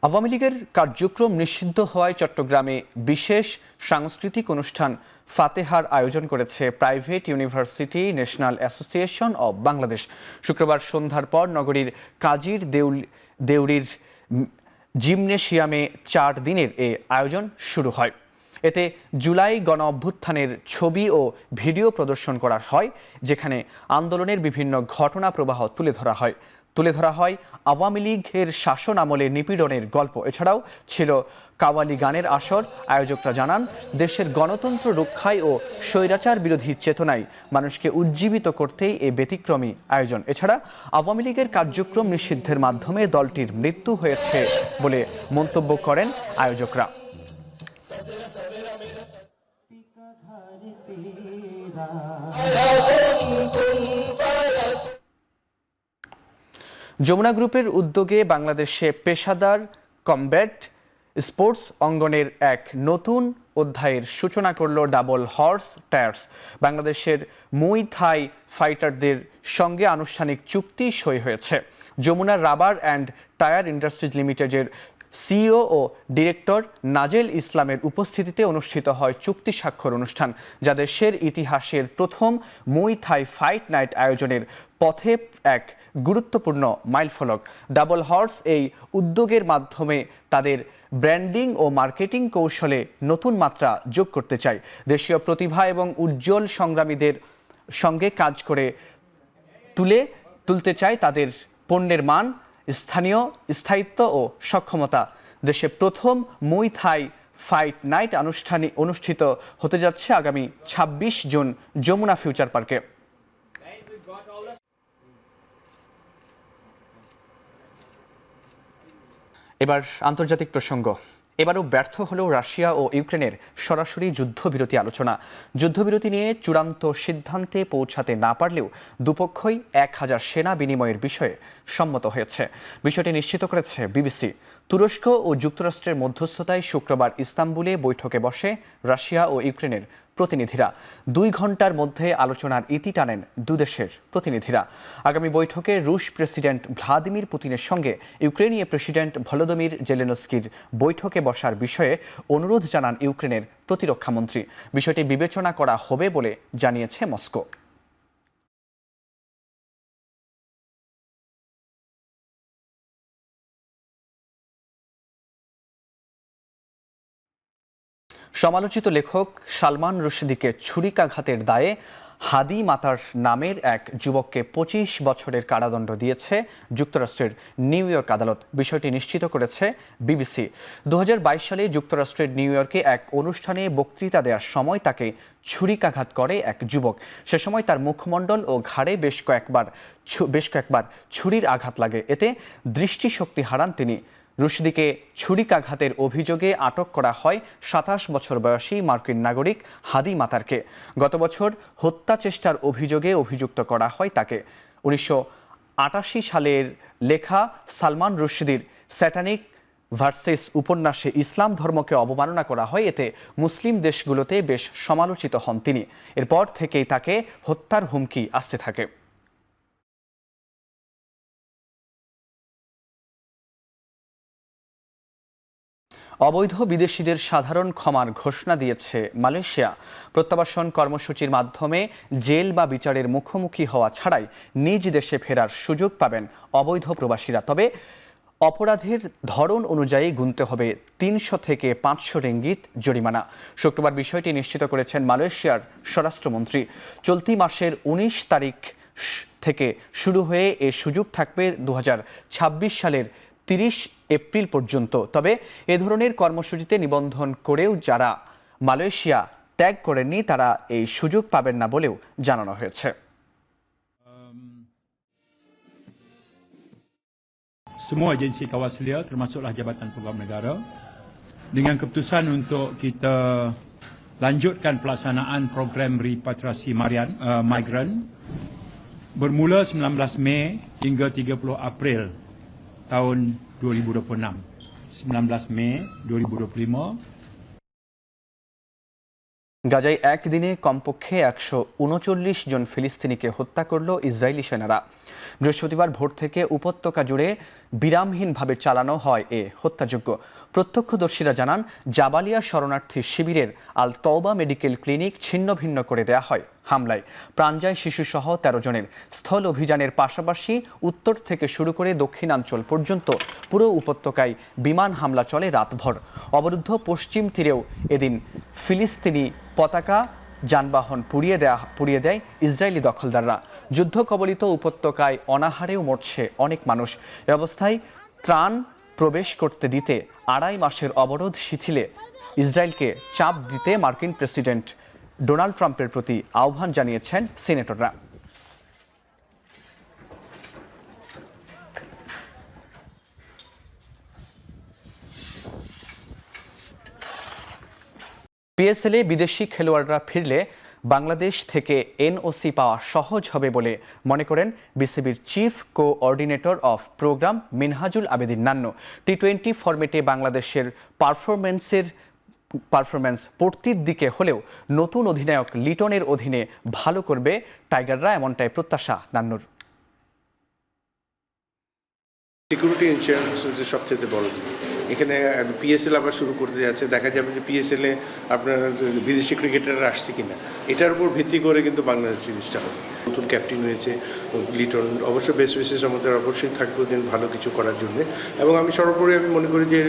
S1: আওয়ামী লীগের কার্যক্রম নিষিদ্ধ হওয়ায় চট্টগ্রামে বিশেষ সাংস্কৃতিক অনুষ্ঠান ফাতেহার আয়োজন করেছে private university national association of Bangladesh. শুক্রবার সন্ধ্যার পর নগরীর কাজীর দেউরির জিমনেশিয়ামে 4 দিনের এ আয়োজন শুরু হয়। এতে জুলাই গণ অভ্যুত্থানের ছবি ও ভিডিও প্রদর্শন করা হয়, যেখানে আন্দোলনের বিভিন্ন ঘটনা প্রবাহ তুলে ধরা হয় আওয়ামী লীগের শাসন আমলে নিপীড়নের গল্প। এছাড়াও ছিল কাওয়ালি গানের আসর। আয়োজকরা জানান, দেশের গণতন্ত্র রক্ষায় ও স্বৈরাচার বিরোধী চেতনায় মানুষকে উজ্জীবিত করতেই এই ব্যতিক্রমী আয়োজন। এছাড়া আওয়ামী লীগের কার্যক্রম নিষিদ্ধের মাধ্যমে দলটির মৃত্যু হয়েছে বলে মন্তব্য করেন আয়োজকরা। যমুনা গ্রুপের উদ্যোগে বাংলাদেশে পেশাদার কমব্যাট স্পোর্টস অঙ্গনের এক নতুন অধ্যায়ের সূচনা করল ডাবল হর্স টায়ার্স। বাংলাদেশের মুই থাই ফাইটারদের সঙ্গে আনুষ্ঠানিক চুক্তি সই হয়েছে। Jamuna rubber and tyre industries লিমিটেডের সিইও ও ডিরেক্টর নাজেল ইসলামের উপস্থিতিতে অনুষ্ঠিত হয় চুক্তি স্বাক্ষর অনুষ্ঠান, যা দেশের ইতিহাসের প্রথম মুই থাই ফাইট নাইট আয়োজনের পথে এক গুরুত্বপূর্ণ মাইলফলক। ডাবল হর্স এই উদ্যোগের মাধ্যমে তাদের ব্র্যান্ডিং ও মার্কেটিং কৌশলে নতুন মাত্রা যোগ করতে চায়। দেশীয় প্রতিভা এবং উজ্জ্বল সংগ্রামীদের সঙ্গে কাজ করে তুলতে চায় তাদের পণ্যের মান, স্থায়িত্ব ও সক্ষমতা। দেশে প্রথম মুই থাই ফাইট নাইট অনুষ্ঠিত হতে যাচ্ছে আগামী ২৬ জুন যমুনা ফিউচার পার্কে। এবার আন্তর্জাতিক প্রসঙ্গ। এবারও ব্যর্থ হলেও রাশিয়া ও ইউক্রেনের সরাসরি যুদ্ধবিরতি আলোচনা। যুদ্ধবিরতি নিয়ে চূড়ান্ত সিদ্ধান্তে পৌঁছাতে না পারলেও দুপক্ষই ১,০০০ সেনা বিনিময়ের বিষয়ে সম্মত হয়েছে। বিষয়টি নিশ্চিত করেছে বিবিসি। তুরস্ক ও যুক্তরাষ্ট্রের মধ্যস্থতায় শুক্রবার ইস্তাম্বুলে বৈঠকে বসে রাশিয়া ও ইউক্রেনের প্রতিনিধিরা। ২ ঘন্টার মধ্যে আলোচনার ইতি টানেন দুদেশের প্রতিনিধিরা। আগামী বৈঠকে রুশ প্রেসিডেন্ট ভ্লাদিমির পুতিনের সঙ্গে ইউক্রেনীয় প্রেসিডেন্ট ভলোদিমির জেলেনস্কির বৈঠকে বসার বিষয়ে অনুরোধ জানান ইউক্রেনের প্রতিরক্ষামন্ত্রী। বিষয়টি বিবেচনা করা হবে বলে জানিয়েছে মস্কো। সমালোচিত লেখক সালমান রুশদিকে ছুরিকাঘাতের দায়ে হাদি মাতার নামের এক যুবককে ২৫ বছরের কারাদণ্ড দিয়েছে যুক্তরাষ্ট্রের নিউ ইয়র্ক আদালত। বিষয়টি নিশ্চিত করেছে বিবিসি। ২০২২ সালে যুক্তরাষ্ট্রের নিউ ইয়র্কে এক অনুষ্ঠানে বক্তৃতা দেওয়ার সময় তাকে ছুরিকাঘাত করে এক যুবক। সে সময় তার মুখমণ্ডল ও ঘাড়ে বেশ কয়েকবার ছুরির আঘাত লাগে। এতে দৃষ্টিশক্তি হারান তিনি। রুশদিকে ছুরিকাঘাতের অভিযোগে আটক করা হয় ২৭ বছর বয়সী মার্কিন নাগরিক হাদি মাতারকে। গত বছর হত্যা চেষ্টার অভিযোগে অভিযুক্ত করা হয় তাকে। ১৯৮৮ সালের লেখা সালমান রুশদির স্যাটানিক ভার্সেস উপন্যাসে ইসলাম ধর্মকে অবমাননা করা হয়। এতে মুসলিম দেশগুলোতে বেশ সমালোচিত হন তিনি। এরপর থেকেই তাকে হত্যার হুমকি আসতে থাকে। অবৈধ বিদেশিদের সাধারণ ক্ষমার ঘোষণা দিয়েছে মালয়েশিয়া। প্রত্যাবাসন কর্মসূচির মাধ্যমে জেল বা বিচারের মুখোমুখি হওয়া ছাড়াই নিজ দেশে ফেরার সুযোগ পাবেন অবৈধ প্রবাসীরা। তবে অপরাধের ধরন অনুযায়ী গুনতে হবে ৩০০ থেকে ৫০০ রিঙ্গিত জরিমানা। শুক্রবার বিষয়টি নিশ্চিত করেছেন মালয়েশিয়ার স্বরাষ্ট্রমন্ত্রী। চলতি মাসের ১৯ তারিখ থেকে শুরু হয়ে এ সুযোগ থাকবে ২০২৬ সালের ৩০ এপ্রিল পর্যন্ত। তবে এ ধরনের কর্মসূচিতে নিবন্ধন করেও যারা মালয়েশিয়া ত্যাগ করেননি তারা এই সুযোগ পাবেন না বলেও জানানো হয়েছে।
S17: Semua agensi kawaselia termasuklah Jabatan Program Negara dengan keputusan untuk kita lanjutkan pelaksanaan program repatriasi migran bermula 19 Mei hingga 30 April tahun 2026. 19 Mei 2025.
S1: গাজায় একদিনে কমপক্ষে ১৩৯ জন ফিলিস্তিনিকে হত্যা করল ইসরায়েলি সেনারা। বৃহস্পতিবার ভোর থেকে উপত্যকা জুড়ে বিরামহীনভাবে চালানো হয় এ হত্যাযজ্ঞ। প্রত্যক্ষদর্শীরা জানান, জাবালিয়া শরণার্থী শিবিরের আল তওবা মেডিকেল ক্লিনিক ছিন্ন ভিন্ন করে দেয়া হয় হামলায়। প্রাণ যায় শিশুসহ ১৩ জনের। স্থল অভিযানের পাশাপাশি উত্তর থেকে শুরু করে দক্ষিণাঞ্চল পর্যন্ত পুরো উপত্যকায় বিমান হামলা চলে রাতভর। অবরুদ্ধ পশ্চিম তীরেও এদিন ফিলিস্তিনি পতাকা, যানবাহন পুড়িয়ে দেয় ইসরায়েলি দখলদাররা। যুদ্ধ কবলিত উপত্যকায় অনাহারেও মরছে অনেক মানুষ। এ অবস্থায় ত্রাণ প্রবেশ করতে দিতে ২.৫ মাসের অবরোধ শিথিলে ইসরায়েলকে চাপ দিতে মার্কিন প্রেসিডেন্ট ডোনাল্ড ট্রাম্পের প্রতি আহ্বান জানিয়েছেন সিনেটররা। পিএসএলে বিদেশি খেলোয়াড়রা ফিরলে বাংলাদেশ থেকে এনওসি পাওয়া সহজ হবে বলে মনে করেন বিসিবির chief coordinator of program Minhajul Abedin Nannu. টি-20 ফরম্যাটে বাংলাদেশের পারফরম্যান্স পড়তির দিকে হলেও নতুন অধিনায়ক লিটনের অধীনে ভালো করবে টাইগাররা, এমনটাই প্রত্যাশা নান্নুর।
S18: সিকিউরিটি ইন্স্যুরেন্স হচ্ছে সবচেয়ে বড় জিনিস। এখানে পিএসএল আবার শুরু করতে যাচ্ছে, দেখা যাবে যে পিএসএলে আপনার বিদেশি ক্রিকেটাররা আসছে কিনা, এটার উপর ভিত্তি করে কিন্তু বাংলাদেশ সিরিজটা হবে। নতুন ক্যাপ্টেন হয়েছে লিটন, অবশ্য বেস্ট উইশেস আমাদের অবশ্যই থাকবে দিন ভালো কিছু করার জন্য। এবং আমি সর্বোপরি আমি মনে করি যে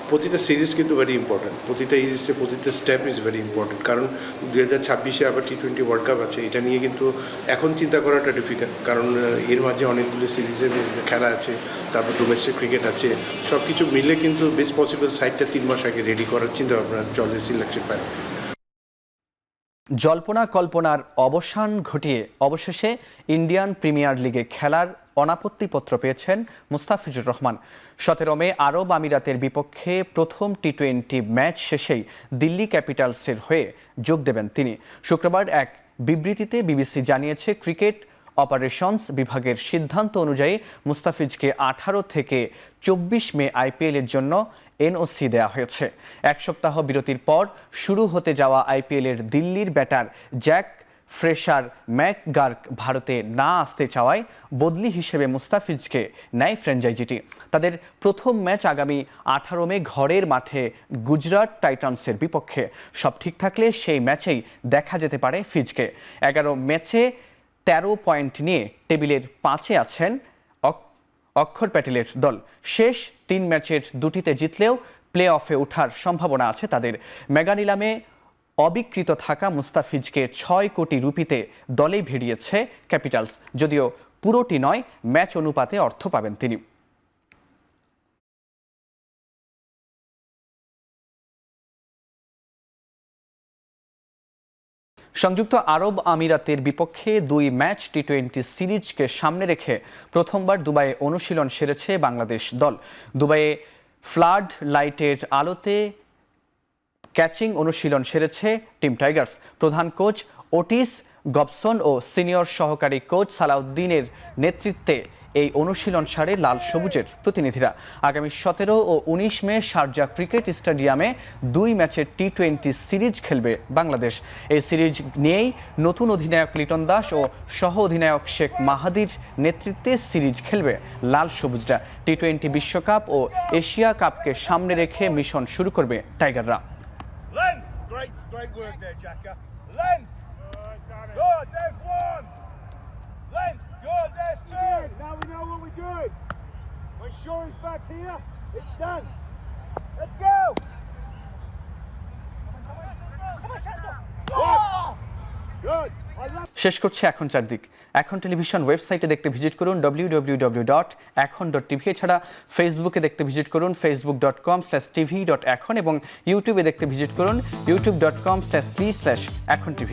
S18: প্রতিটা সিরিজ কিন্তু ভেরি ইম্পর্ট্যান্ট, প্রতিটা ইনিংসে প্রতিটা স্টেপ ইজ ভেরি ইম্পর্ট্যান্ট। কারণ 2026-এ আবার T20 ওয়ার্ল্ড কাপ আছে, এটা নিয়ে কিন্তু এখন চিন্তা করাটা ডিফিকাল্ট, কারণ এর মাঝে অনেকগুলো সিরিজের খেলা আছে, তারপর ডোমেস্টিক ক্রিকেট আছে, সব কিছু মিলে কিন্তু বেস্ট পসিবল সাইডটা 3 মাস আগে রেডি করার চিন্তা ভাবনা চলে সিলেকশন প্যানেল।
S1: জল্পনা কল্পনার অবসান ঘটিয়ে অবশেষে ইন্ডিয়ান প্রিমিয়ার লিগে খেলার অনাপত্তিপত্র পেয়েছেন মুস্তাফিজুর রহমান। 17 মে আরব আমিরাতের বিপক্ষে প্রথম T20 ম্যাচ শেষেই দিল্লি ক্যাপিটালসের হয়ে যোগ দেবেন তিনি। শুক্রবার এক বিবৃতিতে বিবিসি জানিয়েছে, ক্রিকেট অপারেশনস বিভাগের সিদ্ধান্ত অনুযায়ী মুস্তাফিজকে 18 থেকে 24 মে আইপিএলের জন্য এনওসি দেওয়া হয়েছে। এক সপ্তাহ বিরতির পর শুরু হতে যাওয়া আইপিএলের দিল্লির ব্যাটার জ্যাক ফ্রেশার ম্যাকগার্ক ভারতে না আসতে চাওয়ায় বদলি হিসেবে মুস্তাফিজকে নেয় ফ্র্যাঞ্চাইজিটি। তাদের প্রথম ম্যাচ আগামী 18 মে ঘরের মাঠে গুজরাট টাইটান্সের বিপক্ষে। সব ঠিক থাকলে সেই ম্যাচেই দেখা যেতে পারে ফিজকে। 11 ম্যাচে 13 পয়েন্ট নিয়ে টেবিলের 5-এ আছেন অক্ষর প্যাটেলের দল। শেষ 3 ম্যাচের 2টিতে জিতলেও প্লে অফে ওঠার সম্ভাবনা আছে তাদের। মেগা নিলামে অবিকৃত থাকা মুস্তাফিজকে 6 কোটি রুপিতে দলেই ভিড়িয়েছে ক্যাপিটালস, যদিও পুরোটি নয়, ম্যাচ অনুপাতে অর্থ পাবেন তিনি। সংযুক্ত আরব আমিরাতের বিপক্ষে 2 ম্যাচ T20 সিরিজকে সামনে রেখে প্রথমবার দুবাইয়ে অনুশীলন সেরেছে বাংলাদেশ দল। দুবাইয়ে ফ্লাড লাইটের আলোতে ক্যাচিং অনুশীলন সেরেছে টিম টাইগার্স। প্রধান কোচ ওটিস গবসন ও সিনিয়র সহকারী কোচ সালাউদ্দিনের নেতৃত্বে এই অনুশীলন সারে লাল সবুজের প্রতিনিধিরা। আগামী 17 ও 19 মে শারজা ক্রিকেট স্টেডিয়ামে 2 ম্যাচের T20 সিরিজ খেলবে বাংলাদেশ। এই সিরিজ নিয়েই নতুন অধিনায়ক লিটন দাস ও সহ অধিনায়ক শেখ মাহাদির নেতৃত্বে সিরিজ খেলবে লাল সবুজরা। T20 বিশ্বকাপ ও এশিয়া কাপকে সামনে রেখে মিশন শুরু করবে টাইগাররা।
S11: Good, there's 2. Now we know what we're doing. When Shorey's back here, it's done. Let's go. Good.
S1: শেষ করছে এখন চারদিক। এখন টেলিভিশন ওয়েবসাইটে দেখতে ভিজিট করুন www.ekhon.tv। এছাড়া ফেসবুকে দেখতে ভিজিট করুন facebook.com/tv.ekhon এবং ইউটিউবে দেখতে ভিজিট করুন youtube.com/3/ekhon tv।